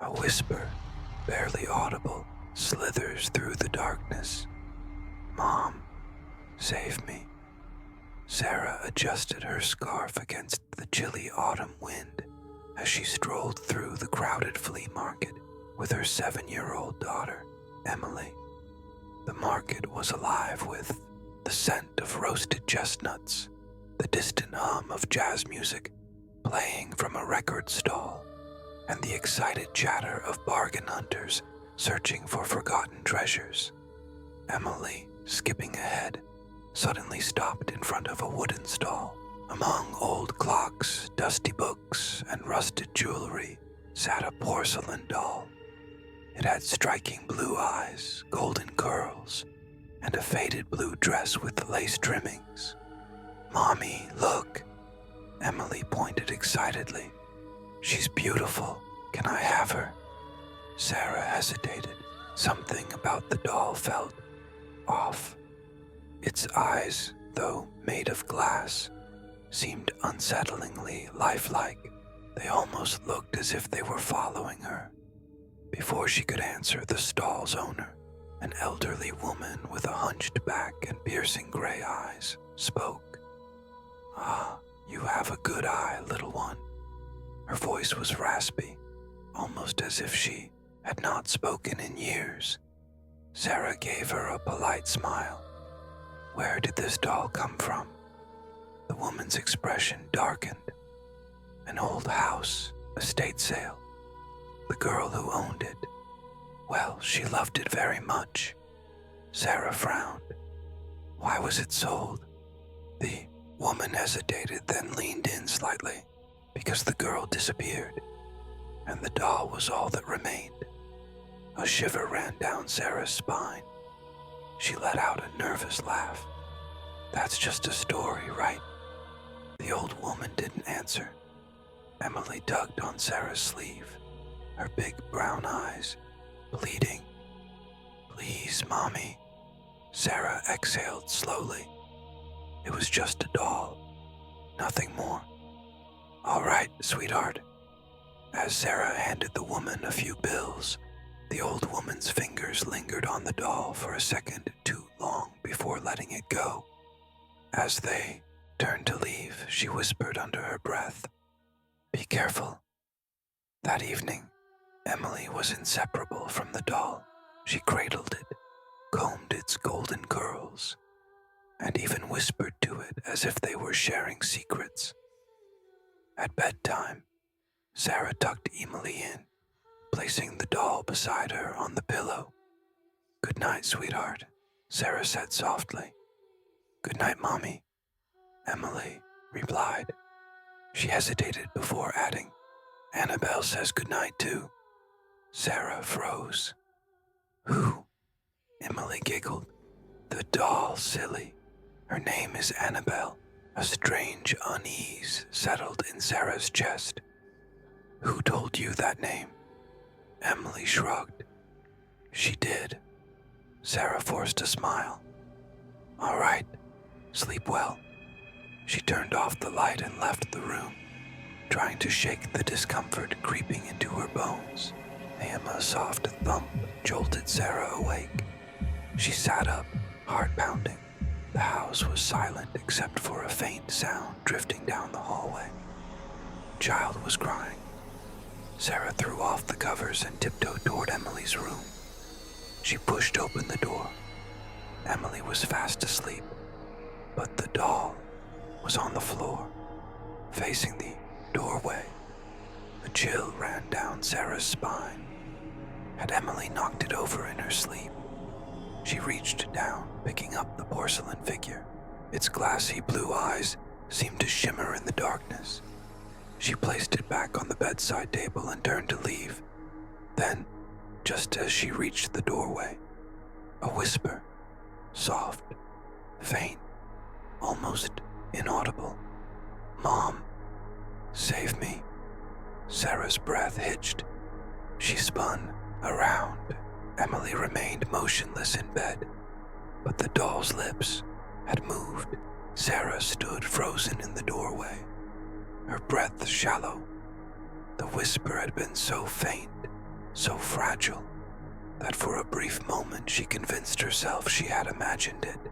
A whisper, barely audible, slithers through the darkness. "Mom, save me." Sarah adjusted her scarf against the chilly autumn wind as she strolled through the crowded flea market with her 7-year-old daughter, Emily. The market was alive with the scent of roasted chestnuts, the distant hum of jazz music playing from a record stall, and the excited chatter of bargain hunters searching for forgotten treasures. Emily, skipping ahead, suddenly stopped in front of a wooden stall. Among old clocks, dusty books, and rusted jewelry sat a porcelain doll. It had striking blue eyes, golden curls, and a faded blue dress with lace trimmings. "Mommy, look!" Emily pointed excitedly. "She's beautiful. Can I have her?" Sarah hesitated. Something about the doll felt off. Its eyes, though made of glass, seemed unsettlingly lifelike. They almost looked as if they were following her. Before she could answer, the stall's owner, an elderly woman with a hunched back and piercing gray eyes, spoke. "Ah, you have a good eye, little one." Her voice was raspy, almost as if she had not spoken in years. Sarah gave her a polite smile. "Where did this doll come from?" The woman's expression darkened. "An old house, estate sale. The girl who owned it, well, she loved it very much." Sarah frowned. "Why was it sold?" The woman hesitated, then leaned in slightly. "Because the girl disappeared, and the doll was all that remained." A shiver ran down Sarah's spine. She let out a nervous laugh. "That's just a story, right?" The old woman didn't answer. Emily tugged on Sarah's sleeve, her big brown eyes pleading. "Please, Mommy." Sarah exhaled slowly. It was just a doll, nothing more. "All right, sweetheart." As Sarah handed the woman a few bills, the old woman's fingers lingered on the doll for a second too long before letting it go. As they turned to leave, she whispered under her breath, "Be careful." That evening, Emily was inseparable from the doll. She cradled it, combed its golden curls, and even whispered to it as if they were sharing secrets. At bedtime, Sarah tucked Emily in, placing the doll beside her on the pillow. "Good night, sweetheart," Sarah said softly. "Good night, Mommy," Emily replied. She hesitated before adding, "Annabelle says good night too." Sarah froze. "Who?" Emily giggled. "The doll, silly. Her name is Annabelle." A strange unease settled in Sarah's chest. "Who told you that name?" Emily shrugged. "She did." Sarah forced a smile. "All right, sleep well." She turned off the light and left the room, trying to shake the discomfort creeping into her bones. A soft thump jolted Sarah awake. She sat up, heart pounding. The house was silent except for a faint sound drifting down the hallway. A child was crying. Sarah threw off the covers and tiptoed toward Emily's room. She pushed open the door. Emily was fast asleep, but the doll was on the floor, facing the doorway. A chill ran down Sarah's spine. Had Emily knocked it over in her sleep? She reached down, picking up the porcelain figure. Its glassy blue eyes seemed to shimmer in the darkness. She placed it back on the bedside table and turned to leave. Then, just as she reached the doorway, a whisper, soft, faint, almost inaudible. "Mom, save me." Sarah's breath hitched. She spun around. Emily remained motionless in bed, but the doll's lips had moved. Sarah stood frozen in the doorway, her breath shallow. The whisper had been so faint, fragile that for a brief moment she convinced herself she had imagined it.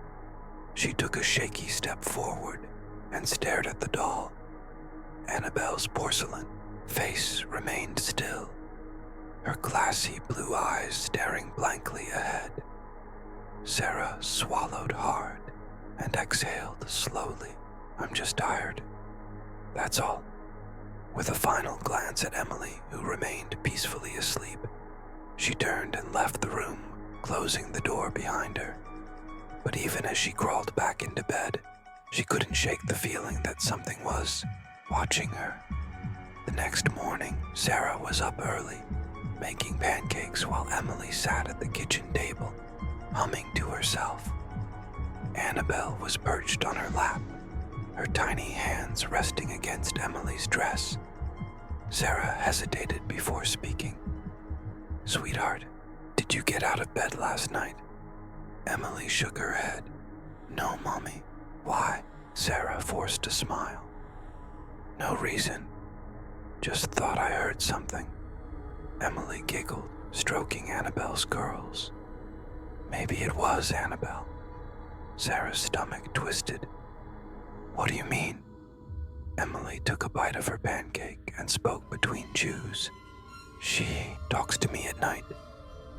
She took a shaky step forward and stared at the doll. Annabelle's porcelain face remained still, her glassy blue eyes staring blankly ahead. Sarah swallowed hard and exhaled slowly. "I'm just tired. That's all." With a final glance at Emily, who remained peacefully asleep, she turned and left the room, closing the door behind her. But even as she crawled back into bed, she couldn't shake the feeling that something was watching her. The next morning, Sarah was up early, making pancakes while Emily sat at the kitchen table, humming to herself. Annabelle was perched on her lap, her tiny hands resting against Emily's dress. Sarah hesitated before speaking. "Sweetheart, did you get out of bed last night?" Emily shook her head. "No, Mommy." "Why?" Sarah forced a smile. "No reason. Just thought I heard something." Emily giggled, stroking Annabelle's curls. "Maybe it was Annabelle." Sarah's stomach twisted. "What do you mean?" Emily took a bite of her pancake and spoke between chews. "She talks to me at night."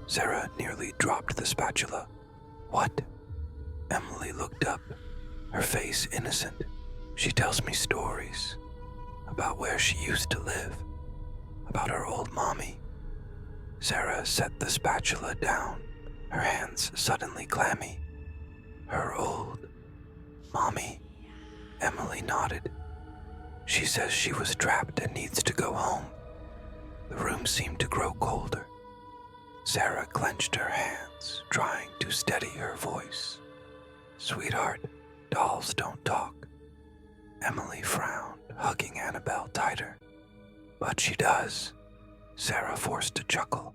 Sarah nearly dropped the spatula. "What?" Emily looked up, her face innocent. "She tells me stories about where she used to live, about her old mommy." Sarah set the spatula down, her hands suddenly clammy. "Her old mommy?" Emily nodded. "She says she was trapped and needs to go home." The room seemed to grow colder. Sarah clenched her hands, trying to steady her voice. "Sweetheart, dolls don't talk." Emily frowned, hugging Annabelle tighter. "But she does." Sarah forced a chuckle.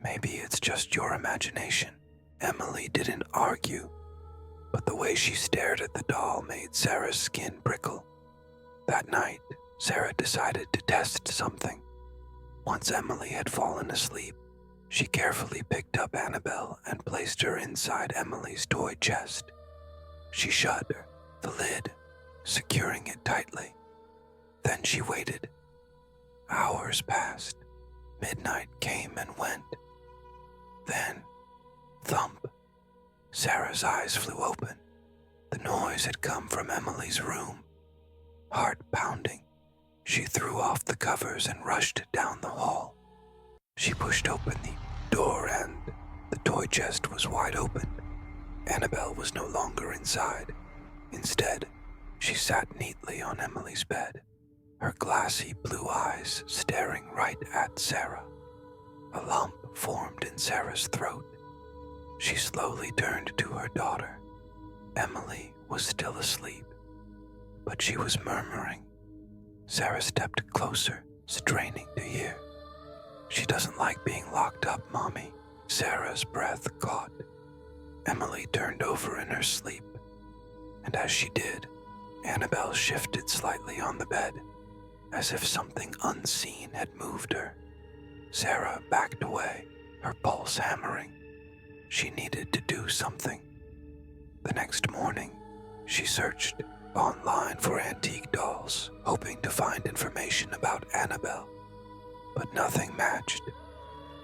"Maybe it's just your imagination." Emily didn't argue, but the way she stared at the doll made Sarah's skin prickle. That night, Sarah decided to test something. Once Emily had fallen asleep, she carefully picked up Annabelle and placed her inside Emily's toy chest. She shut the lid, securing it tightly. Then she waited. Hours passed. Midnight came and went. Then, thump. Sarah's eyes flew open. The noise had come from Emily's room. Heart pounding, she threw off the covers and rushed down the hall. She pushed open the door and the toy chest was wide open. Annabelle was no longer inside. Instead, she sat neatly on Emily's bed, her glassy blue eyes staring right at Sarah. A lump formed in Sarah's throat. She slowly turned to her daughter. Emily was still asleep, but she was murmuring. Sarah stepped closer, straining to hear. "She doesn't like being locked up, Mommy." Sarah's breath caught. Emily turned over in her sleep, and as she did, Annabelle shifted slightly on the bed, as if something unseen had moved her. Sarah backed away, her pulse hammering. She needed to do something. The next morning, she searched online for antique dolls, hoping to find information about Annabelle, but nothing matched.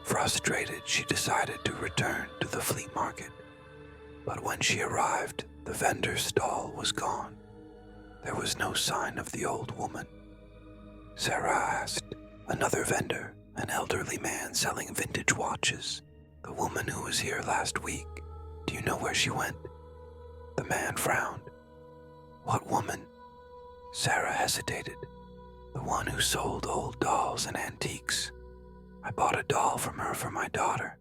Frustrated, she decided to return to the flea market. But when she arrived, the vendor's stall was gone. There was no sign of the old woman. Sarah asked another vendor, an elderly man selling vintage watches, "The woman who was here last week, do you know where she went?" The man frowned. "What woman?" Sarah hesitated. "The one who sold old dolls and antiques. I bought a doll from her for my daughter."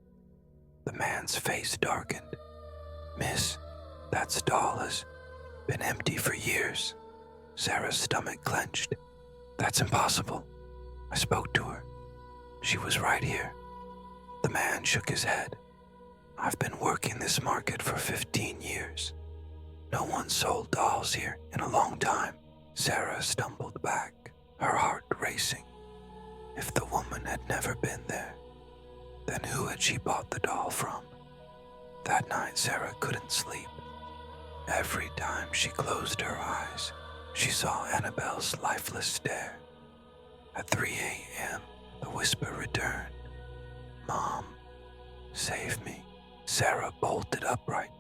The man's face darkened. "Miss, that stall has been empty for years." Sarah's stomach clenched. "That's impossible. I spoke to her. She was right here." The man shook his head. "I've been working this market for 15 years. No one sold dolls here in a long time." Sarah stumbled back, her heart racing. If the woman had never been there, Then who had she bought the doll from? That night, Sarah couldn't sleep. Every time she closed her eyes, she saw Annabelle's lifeless stare. At 3 a.m., the whisper returned. "Mom, save me." Sarah bolted upright.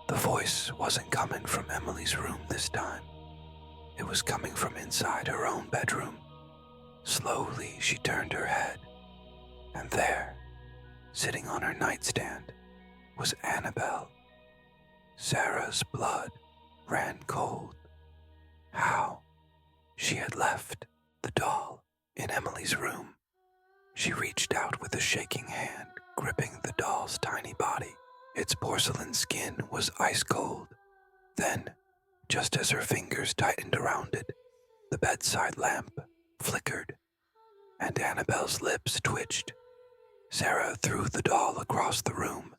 The voice wasn't coming from Emily's room this time. It was coming from inside her own bedroom. Slowly, she turned her head, and there, sitting on her nightstand, was Annabelle. Sarah's blood ran cold. How? She had left the doll in Emily's room. She reached out with a shaking hand, gripping the doll's tiny body. Its porcelain skin was ice cold. Then, just as her fingers tightened around it, the bedside lamp flickered, and Annabelle's lips twitched. Sarah threw the doll across the room.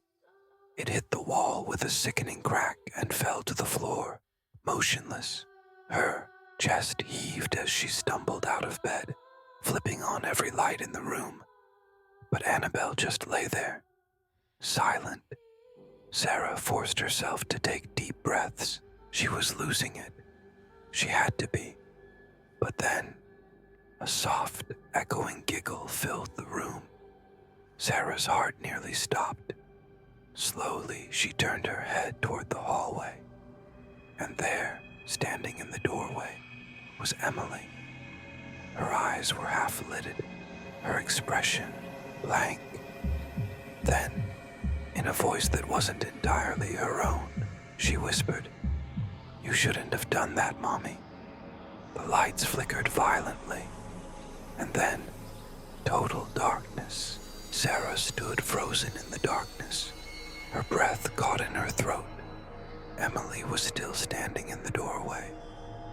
It hit the wall with a sickening crack and fell to the floor, motionless. Her chest heaved as she stumbled out of bed, flipping on every light in the room. But Annabelle just lay there, silent. Sarah forced herself to take deep breaths. She was losing it. She had to be. But then, a soft, echoing giggle filled the room. Sarah's heart nearly stopped. Slowly, she turned her head toward the hallway. And there, standing in the doorway, was Emily. Her eyes were half-lidded, her expression blank. Then, in a voice that wasn't entirely her own, she whispered, "You shouldn't have done that, Mommy." The lights flickered violently, and then, total darkness. Sarah stood frozen in the darkness, her breath caught in her throat. Emily was still standing in the doorway,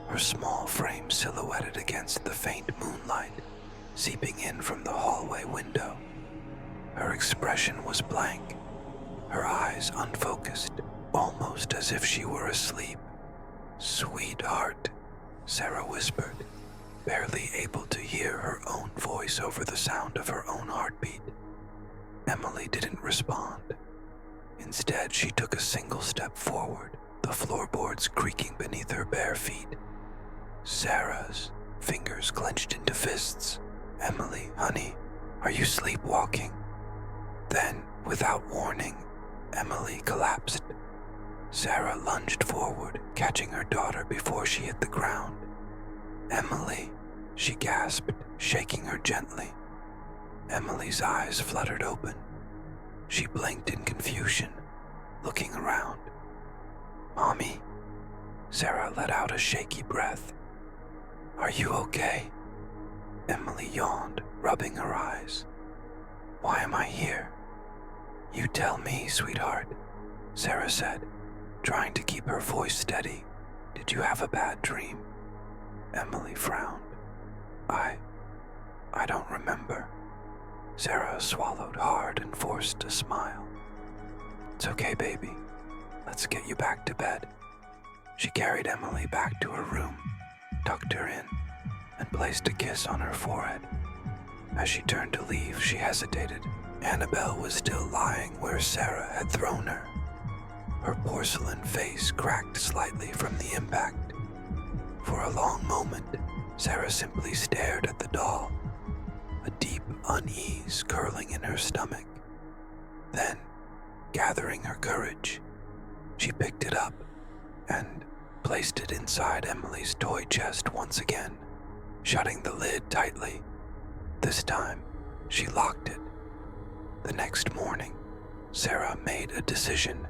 her small frame silhouetted against the faint moonlight, seeping in from the hallway window. Her expression was blank, her eyes unfocused, almost as if she were asleep. "Sweetheart," Sarah whispered, barely able to hear her own voice over the sound of her own heartbeat. Emily didn't respond. Instead, she took a single step forward, the floorboards creaking beneath her bare feet. Sarah's fingers clenched into fists. "Emily, honey, are you sleepwalking?" Then, without warning, Emily collapsed. Sarah lunged forward, catching her daughter before she hit the ground. "Emily," she gasped, shaking her gently. Emily's eyes fluttered open. She blinked in confusion, looking around. "Mommy," Sarah let out a shaky breath. "Are you okay?" Emily yawned, rubbing her eyes. "Why am I here?" "You tell me, sweetheart," Sarah said, trying to keep her voice steady. "Did you have a bad dream?" Emily frowned. I don't remember." Sarah swallowed hard and forced a smile. "It's okay, baby. Let's get you back to bed." She carried Emily back to her room, tucked her in, and placed a kiss on her forehead. As she turned to leave, she hesitated. Annabelle was still lying where Sarah had thrown her. Her porcelain face cracked slightly from the impact. For a long moment, Sarah simply stared at the doll, a deep unease curling in her stomach. Then, gathering her courage, she picked it up and placed it inside Emily's toy chest once again, shutting the lid tightly. This time, she locked it. The next morning, Sarah made a decision.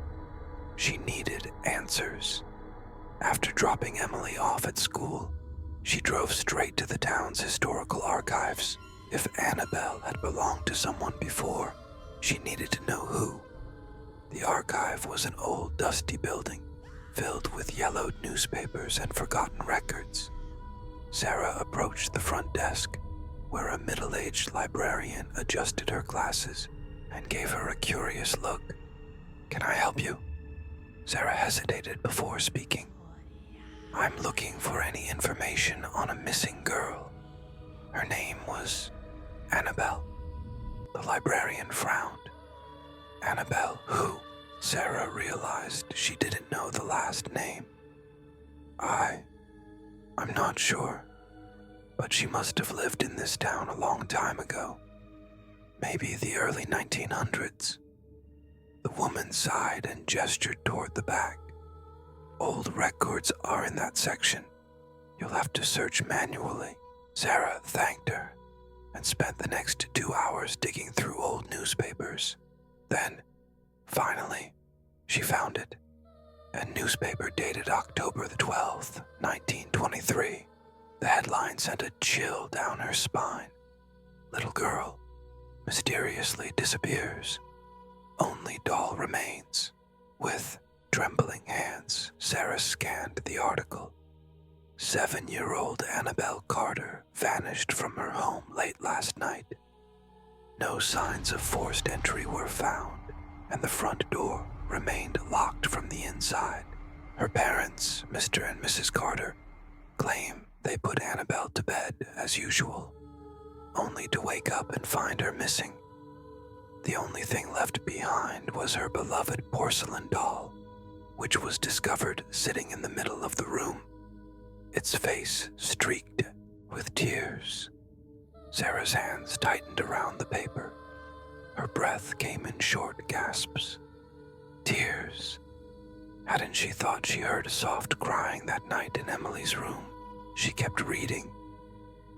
She needed answers. After dropping Emily off at school, she drove straight to the town's historical archives. If Annabelle had belonged to someone before, she needed to know who. The archive was an old, dusty building, filled with yellowed newspapers and forgotten records. Sarah approached the front desk, where a middle-aged librarian adjusted her glasses and gave her a curious look. "Can I help you?" Sarah hesitated before speaking. "I'm looking for any information on a missing girl. Her name was Annabelle." The librarian frowned. Annabelle who? Sarah realized she didn't know the last name. I'm not sure, but she must have lived in this town a long time ago. Maybe the early 1900s. The woman sighed and gestured toward the back. Old records are in that section. You'll have to search manually. Sarah thanked her and spent the next 2 hours digging through old newspapers. Then, finally, she found it. A newspaper dated October the 12th, 1923. The headline sent a chill down her spine. Little girl mysteriously disappears. Only doll remains. With trembling hands, Sarah scanned the article. 7-year-old Annabelle Carter vanished from her home late last night. No signs of forced entry were found, and the front door remained locked from the inside. Her parents, Mr. and Mrs. Carter, claim they put Annabelle to bed as usual, only to wake up and find her missing. The only thing left behind was her beloved porcelain doll, which was discovered sitting in the middle of the room, its face streaked with tears. Sarah's hands tightened around the paper. Her breath came in short gasps. Tears. Hadn't she thought she heard soft crying that night in Emily's room? She kept reading.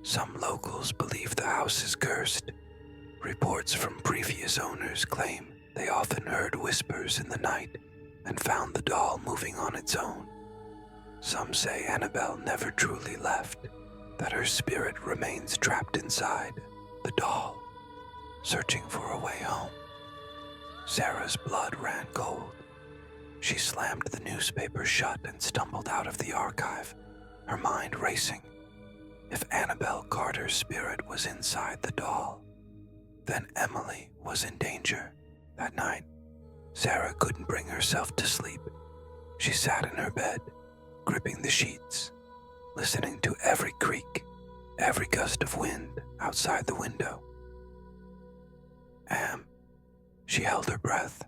Some locals believe the house is cursed. Reports from previous owners claim they often heard whispers in the night and found the doll moving on its own. Some say Annabelle never truly left, that her spirit remains trapped inside the doll, searching for a way home. Sarah's blood ran cold. She slammed the newspaper shut and stumbled out of the archive, her mind racing. If Annabelle Carter's spirit was inside the doll, then Emily was in danger. That night, Sarah couldn't bring herself to sleep. She sat in her bed, gripping the sheets, listening to every creak, every gust of wind outside the window. She held her breath.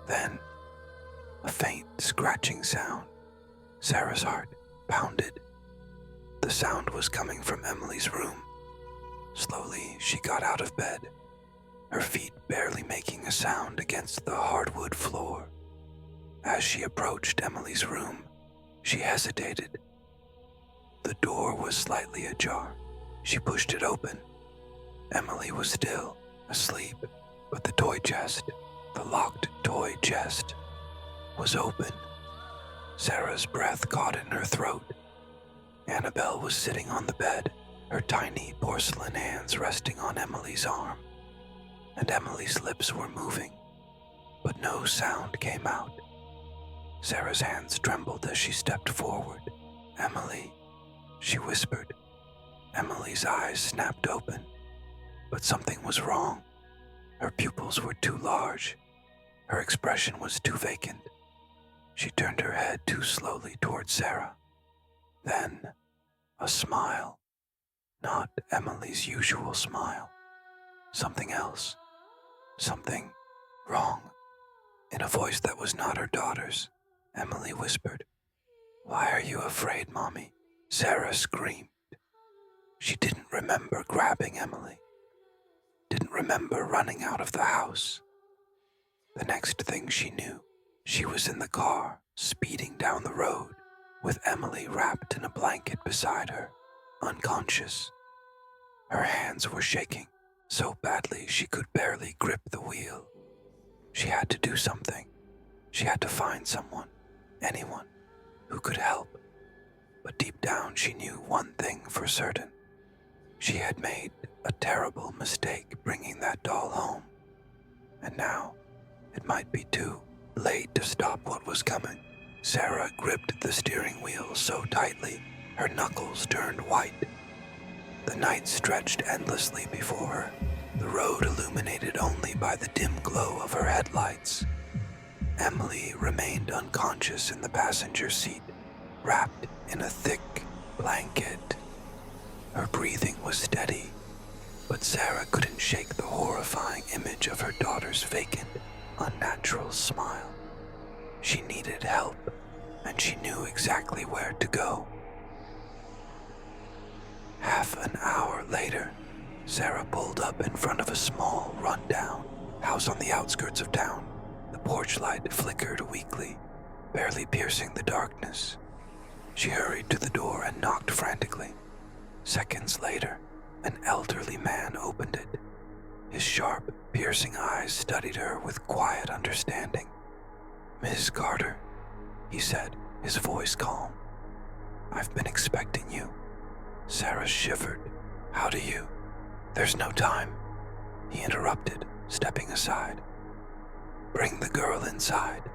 Then, a faint scratching sound. Sarah's heart pounded. The sound was coming from Emily's room. Slowly, she got out of bed, her feet barely making a sound against the hardwood floor. As she approached Emily's room, she hesitated. The door was slightly ajar. She pushed it open. Emily was still asleep, but the toy chest, the locked toy chest, was open. Sarah's breath caught in her throat. Annabelle was sitting on the bed, her tiny porcelain hands resting on Emily's arm, and Emily's lips were moving, but no sound came out. Sarah's hands trembled as she stepped forward. "Emily," she whispered. Emily's eyes snapped open, but something was wrong. Her pupils were too large. Her expression was too vacant. She turned her head too slowly toward Sarah. Then, a smile. Not Emily's usual smile. Something else. Something wrong. In a voice that was not her daughter's, Emily whispered, "Why are you afraid, Mommy?" Sarah screamed. She didn't remember grabbing Emily. Didn't remember running out of the house. The next thing she knew, she was in the car, speeding down the road, with Emily wrapped in a blanket beside her, unconscious. Her hands were shaking so badly she could barely grip the wheel. She had to do something. She had to find someone, anyone, who could help. But deep down she knew one thing for certain. She had made a terrible mistake bringing that doll home. And now, it might be too late to stop what was coming. Sarah gripped the steering wheel so tightly, her knuckles turned white. The night stretched endlessly before her, the road illuminated only by the dim glow of her headlights. Emily remained unconscious in the passenger seat, wrapped in a thick blanket. Her breathing was steady, But Sarah couldn't shake the horrifying image of her daughter's vacant, unnatural smile. She needed help, and she knew exactly where to go. Half an hour later, Sarah pulled up in front of a small, run-down house on the outskirts of town. The porch light flickered weakly, barely piercing the darkness. She hurried to the door and knocked frantically. Seconds later, an elderly man opened it. His sharp, piercing eyes studied her with quiet understanding. "Miss Carter," he said, his voice calm. "I've been expecting you." Sarah shivered. "How do you?" "There's no time," he interrupted, stepping aside. "Bring the girl inside."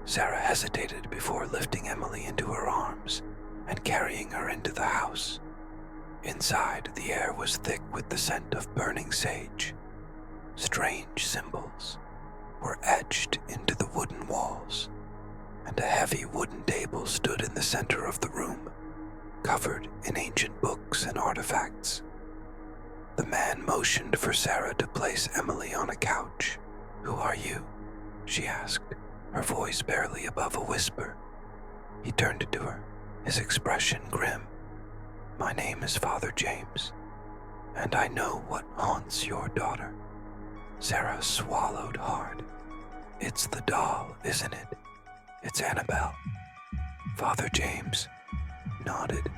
Sarah hesitated before lifting Emily into her arms and carrying her into the house. Inside, the air was thick with the scent of burning sage. Strange symbols were etched into the wooden walls, and a heavy wooden table stood in the center of the room, covered in ancient books and artifacts. The man motioned for Sarah to place Emily on a couch. "Who are you?" she asked, her voice barely above a whisper. He turned to her, his expression grim. "My name is Father James, and I know what haunts your daughter." Sarah swallowed hard. "It's the doll, isn't it? It's Annabelle." Father James nodded.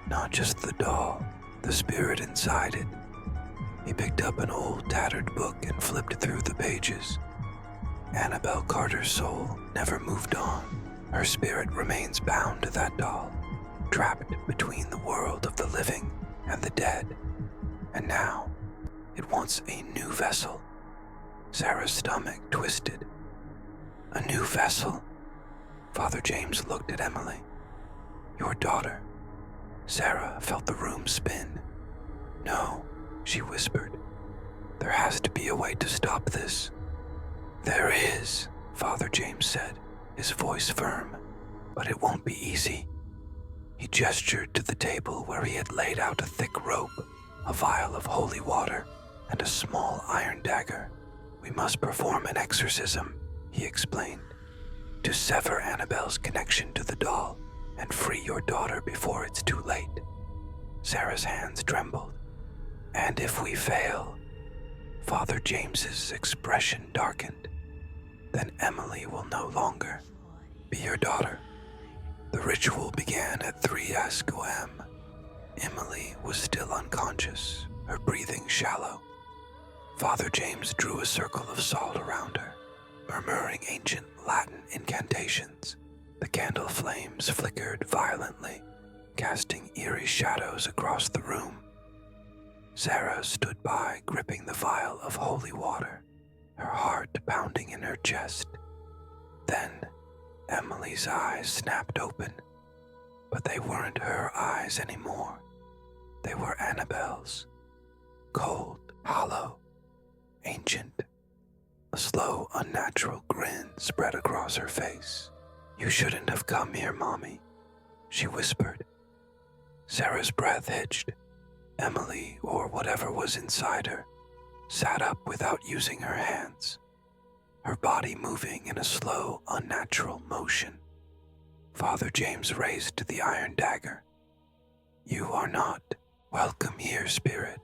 "Not just the doll, the spirit inside it." He picked up an old tattered book and flipped through the pages. Annabelle Carter's soul never moved on. Her spirit remains bound to that doll, trapped between the world of the living and the dead. And now, it wants a new vessel. Sarah's stomach twisted. "A new vessel?" Father James looked at Emily. "Your daughter." Sarah felt the room spin. "No," she whispered. "There has to be a way to stop this." "There is," Father James said, his voice firm, "but it won't be easy." He gestured to the table where he had laid out a thick rope, a vial of holy water, and a small iron dagger. "We must perform an exorcism," he explained, "to sever Annabelle's connection to the doll and free your daughter before it's too late." Sarah's hands trembled. "And if we fail," Father James's expression darkened, "then Emily will no longer be your daughter." The ritual began at 3 SQM. Emily was still unconscious, her breathing shallow. Father James drew a circle of salt around her, murmuring ancient Latin incantations. The candle flames flickered violently, casting eerie shadows across the room. Sarah stood by, gripping the vial of holy water, her heart pounding in her chest. Then Emily's eyes snapped open, but they weren't her eyes anymore. They were Annabelle's, cold, hollow, ancient. A slow, unnatural grin spread across her face. "You shouldn't have come here, Mommy," she whispered. Sarah's breath hitched. Emily, or whatever was inside her, sat up without using her hands, her body moving in a slow, unnatural motion. Father James raised the iron dagger. "You are not welcome here, spirit.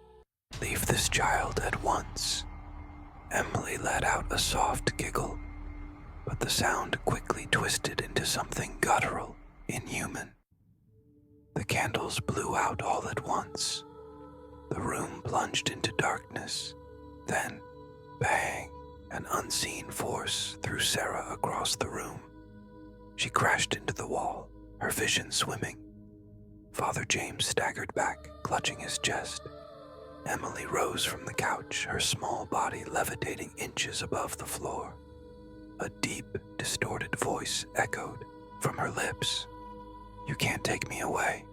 Leave this child at once." Emily let out a soft giggle, but the sound quickly twisted into something guttural, inhuman. The candles blew out all at once. The room plunged into darkness. Then, bang, an unseen force threw Sarah across the room. She crashed into the wall, her vision swimming. Father James staggered back, clutching his chest. Emily rose from the couch, her small body levitating inches above the floor. A deep, distorted voice echoed from her lips. "You can't take me away.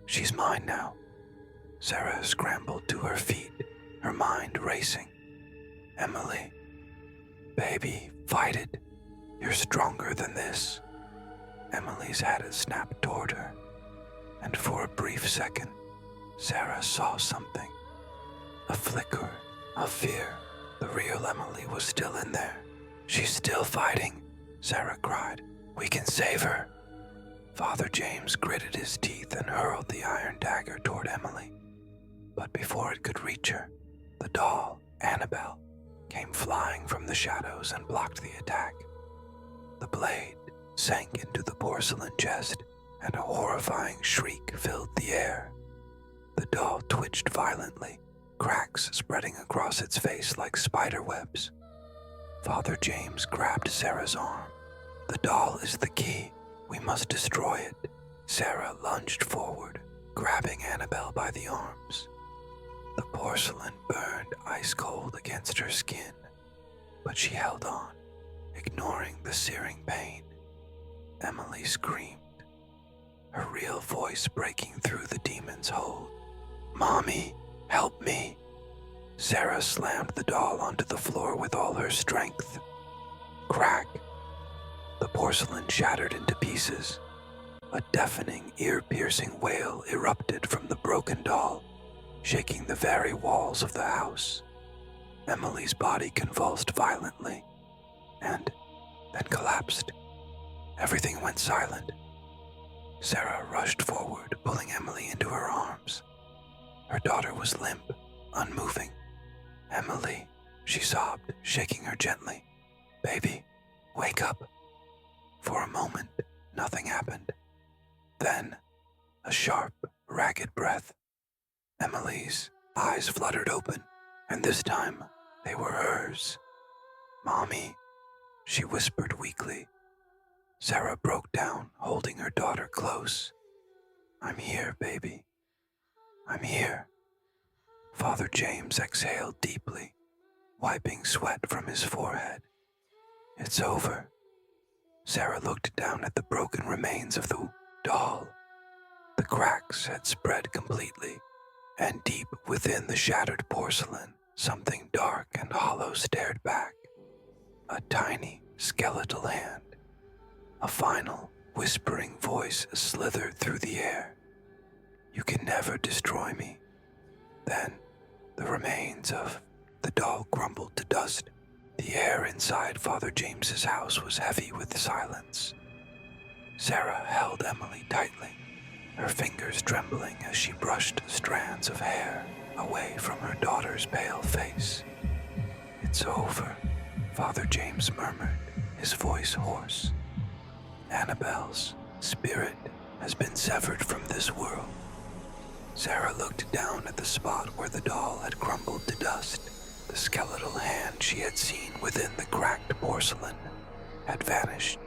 She's mine now." Sarah scrambled to her feet, her mind racing. "Emily, baby, fight it. You're stronger than this." Emily's head snapped toward her, and for a brief second, Sarah saw something. of fear. The real Emily was still in there. "She's still fighting," Sarah cried. "We can save her." Father James gritted his teeth and hurled the iron dagger toward Emily. But before it could reach her, the doll, Annabelle, came flying from the shadows and blocked the attack. The blade sank into the porcelain chest, and a horrifying shriek filled the air. The doll twitched violently, cracks spreading across its face like spider webs. Father James grabbed Sarah's arm. "The doll is the key. We must destroy it." Sarah lunged forward, grabbing Annabelle by the arms. The porcelain burned ice cold against her skin, but she held on, ignoring the searing pain. Emily screamed, her real voice breaking through the demon's hold. "Mommy, help me!" Sarah slammed the doll onto the floor with all her strength. Crack! The porcelain shattered into pieces. A deafening, ear-piercing wail erupted from the broken doll, shaking the very walls of the house. Emily's body convulsed violently, and then collapsed. Everything went silent. Sarah rushed forward, pulling Emily into her arms. Her daughter was limp, unmoving. "Emily," she sobbed, shaking her gently. "Baby, wake up." For a moment, nothing happened. Then, a sharp, ragged breath. Emily's eyes fluttered open, and this time, they were hers. "Mommy," she whispered weakly. Sarah broke down, holding her daughter close. "I'm here, baby. I'm here." Father James exhaled deeply, wiping sweat from his forehead. "It's over." Sarah looked down at the broken remains of the doll. The cracks had spread completely, and deep within the shattered porcelain, something dark and hollow stared back. A tiny, skeletal hand. A final, whispering voice slithered through the air. "You can never destroy me." Then, the remains of the doll crumbled to dust. The air inside Father James's house was heavy with silence. Sarah held Emily tightly, her fingers trembling as she brushed strands of hair away from her daughter's pale face. "It's over," Father James murmured, his voice hoarse. "Annabelle's spirit has been severed from this world." Sarah looked down at the spot where the doll had crumbled to dust. The skeletal hand she had seen within the cracked porcelain had vanished,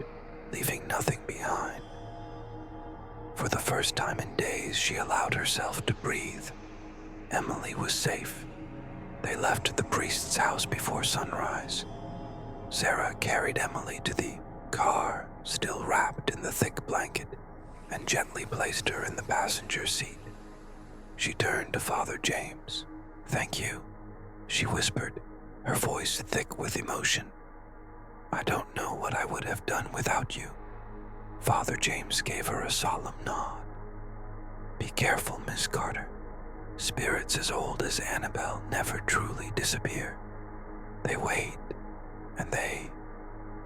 leaving nothing behind. For the first time in days, she allowed herself to breathe. Emily was safe. They left the priest's house before sunrise. Sarah carried Emily to the car, still wrapped in the thick blanket, and gently placed her in the passenger seat. She turned to Father James. "Thank you," she whispered, her voice thick with emotion. "I don't know what I would have done without you." Father James gave her a solemn nod. "Be careful, Miss Carter. Spirits as old as Annabelle never truly disappear. They wait, and they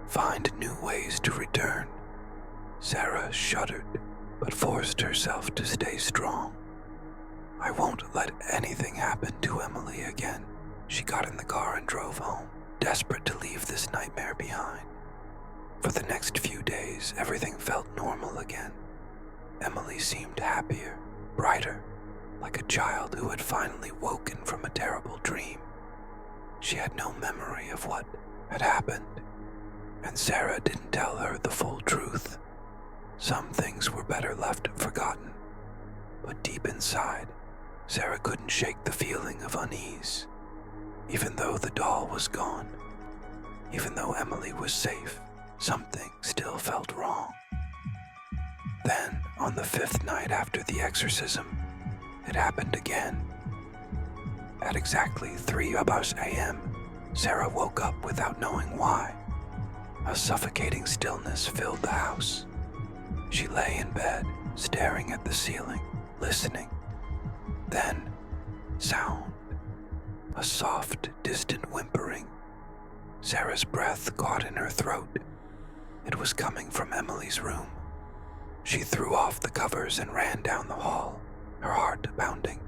find new ways to return." Sarah shuddered, but forced herself to stay strong. "I won't let anything happen to Emily again." She got in the car and drove home, desperate to leave this nightmare behind. For the next few days, everything felt normal again. Emily seemed happier, brighter, like a child who had finally woken from a terrible dream. She had no memory of what had happened, and Sarah didn't tell her the full truth. Some things were better left forgotten, but deep inside, Sarah couldn't shake the feeling of unease. Even though the doll was gone, even though Emily was safe, something still felt wrong. Then, on the 5th night after the exorcism, it happened again. At exactly 3 a.m., Sarah woke up without knowing why. A suffocating stillness filled the house. She lay in bed, staring at the ceiling, listening. Then, sound. a soft, distant whimpering. Sarah's breath caught in her throat. It was coming from Emily's room. She threw off the covers and ran down the hall, her heart pounding.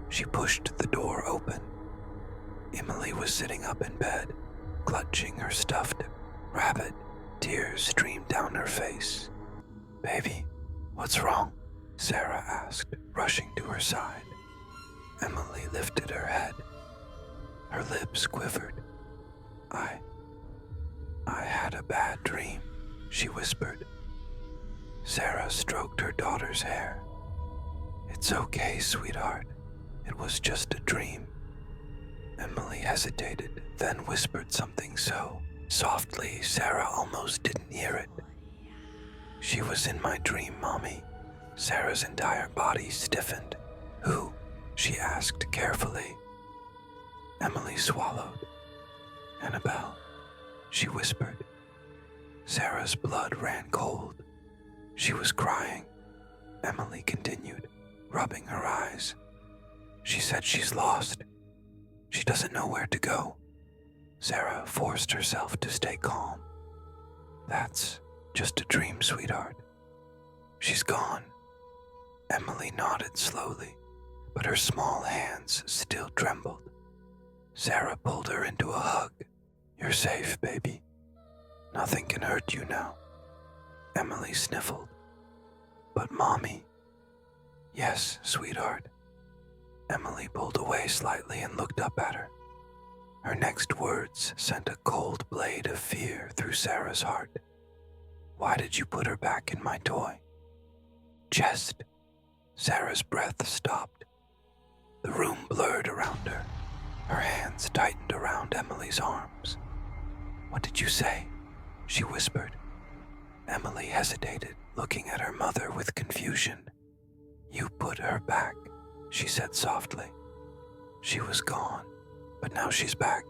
She pushed the door open. Emily was sitting up in bed, clutching her stuffed rabbit. Tears streamed down her face. "Baby, what's wrong?" Sarah asked, rushing to her side. Emily lifted her head. Her lips quivered. I had a bad dream," she whispered. Sarah stroked her daughter's hair. "It's okay, sweetheart. It was just a dream." Emily hesitated, then whispered something so softly Sarah almost didn't hear it. "She was in my dream, Mommy." Sarah's entire body stiffened. "Who?" she asked carefully. Emily swallowed. "Annabelle," she whispered. Sarah's blood ran cold. She was crying. Emily continued, rubbing her eyes. "She said she's lost. She doesn't know where to go." Sarah forced herself to stay calm. "That's just a dream, sweetheart. She's gone." Emily nodded slowly, but her small hands still trembled. Sarah pulled her into a hug. "You're safe, baby. Nothing can hurt you now." Emily sniffled. "But Mommy." "Yes, sweetheart." Emily pulled away slightly and looked up at her. Her next words sent a cold blade of fear through Sarah's heart. "Why did you put her back in my toy chest?" Sarah's breath stopped. The room blurred around her. Her hands tightened around Emily's arms. "What did you say?" she whispered. Emily hesitated, looking at her mother with confusion. "You put her back," she said softly. "She was gone, but now she's back."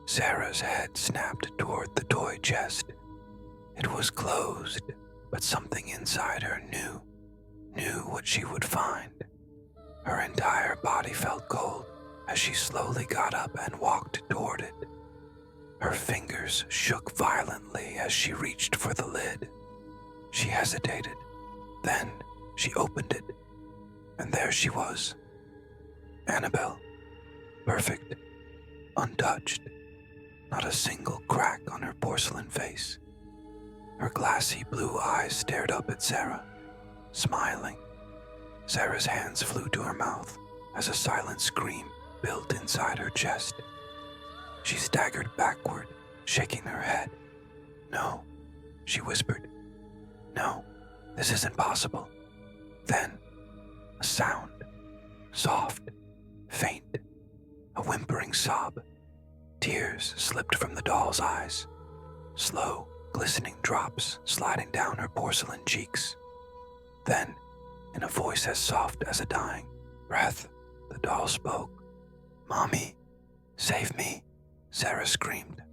Sarah's head snapped toward the toy chest. It was closed, but something inside her knew what she would find. Her entire body felt cold as she slowly got up and walked toward it. Her fingers shook violently as she reached for the lid. She hesitated. Then she opened it, and there she was. Annabelle. Perfect. Untouched. Not a single crack on her porcelain face. Her glassy blue eyes stared up at Sarah, smiling. Sarah's hands flew to her mouth as a silent scream built inside her chest. She staggered backward, shaking her head. "No," she whispered. "No, this isn't possible." Then, a sound. Soft, faint, a whimpering sob. Tears slipped from the doll's eyes. Slow, glistening drops sliding down her porcelain cheeks. Then, in a voice as soft as a dying breath, the doll spoke. "Mommy, save me," Sarah screamed.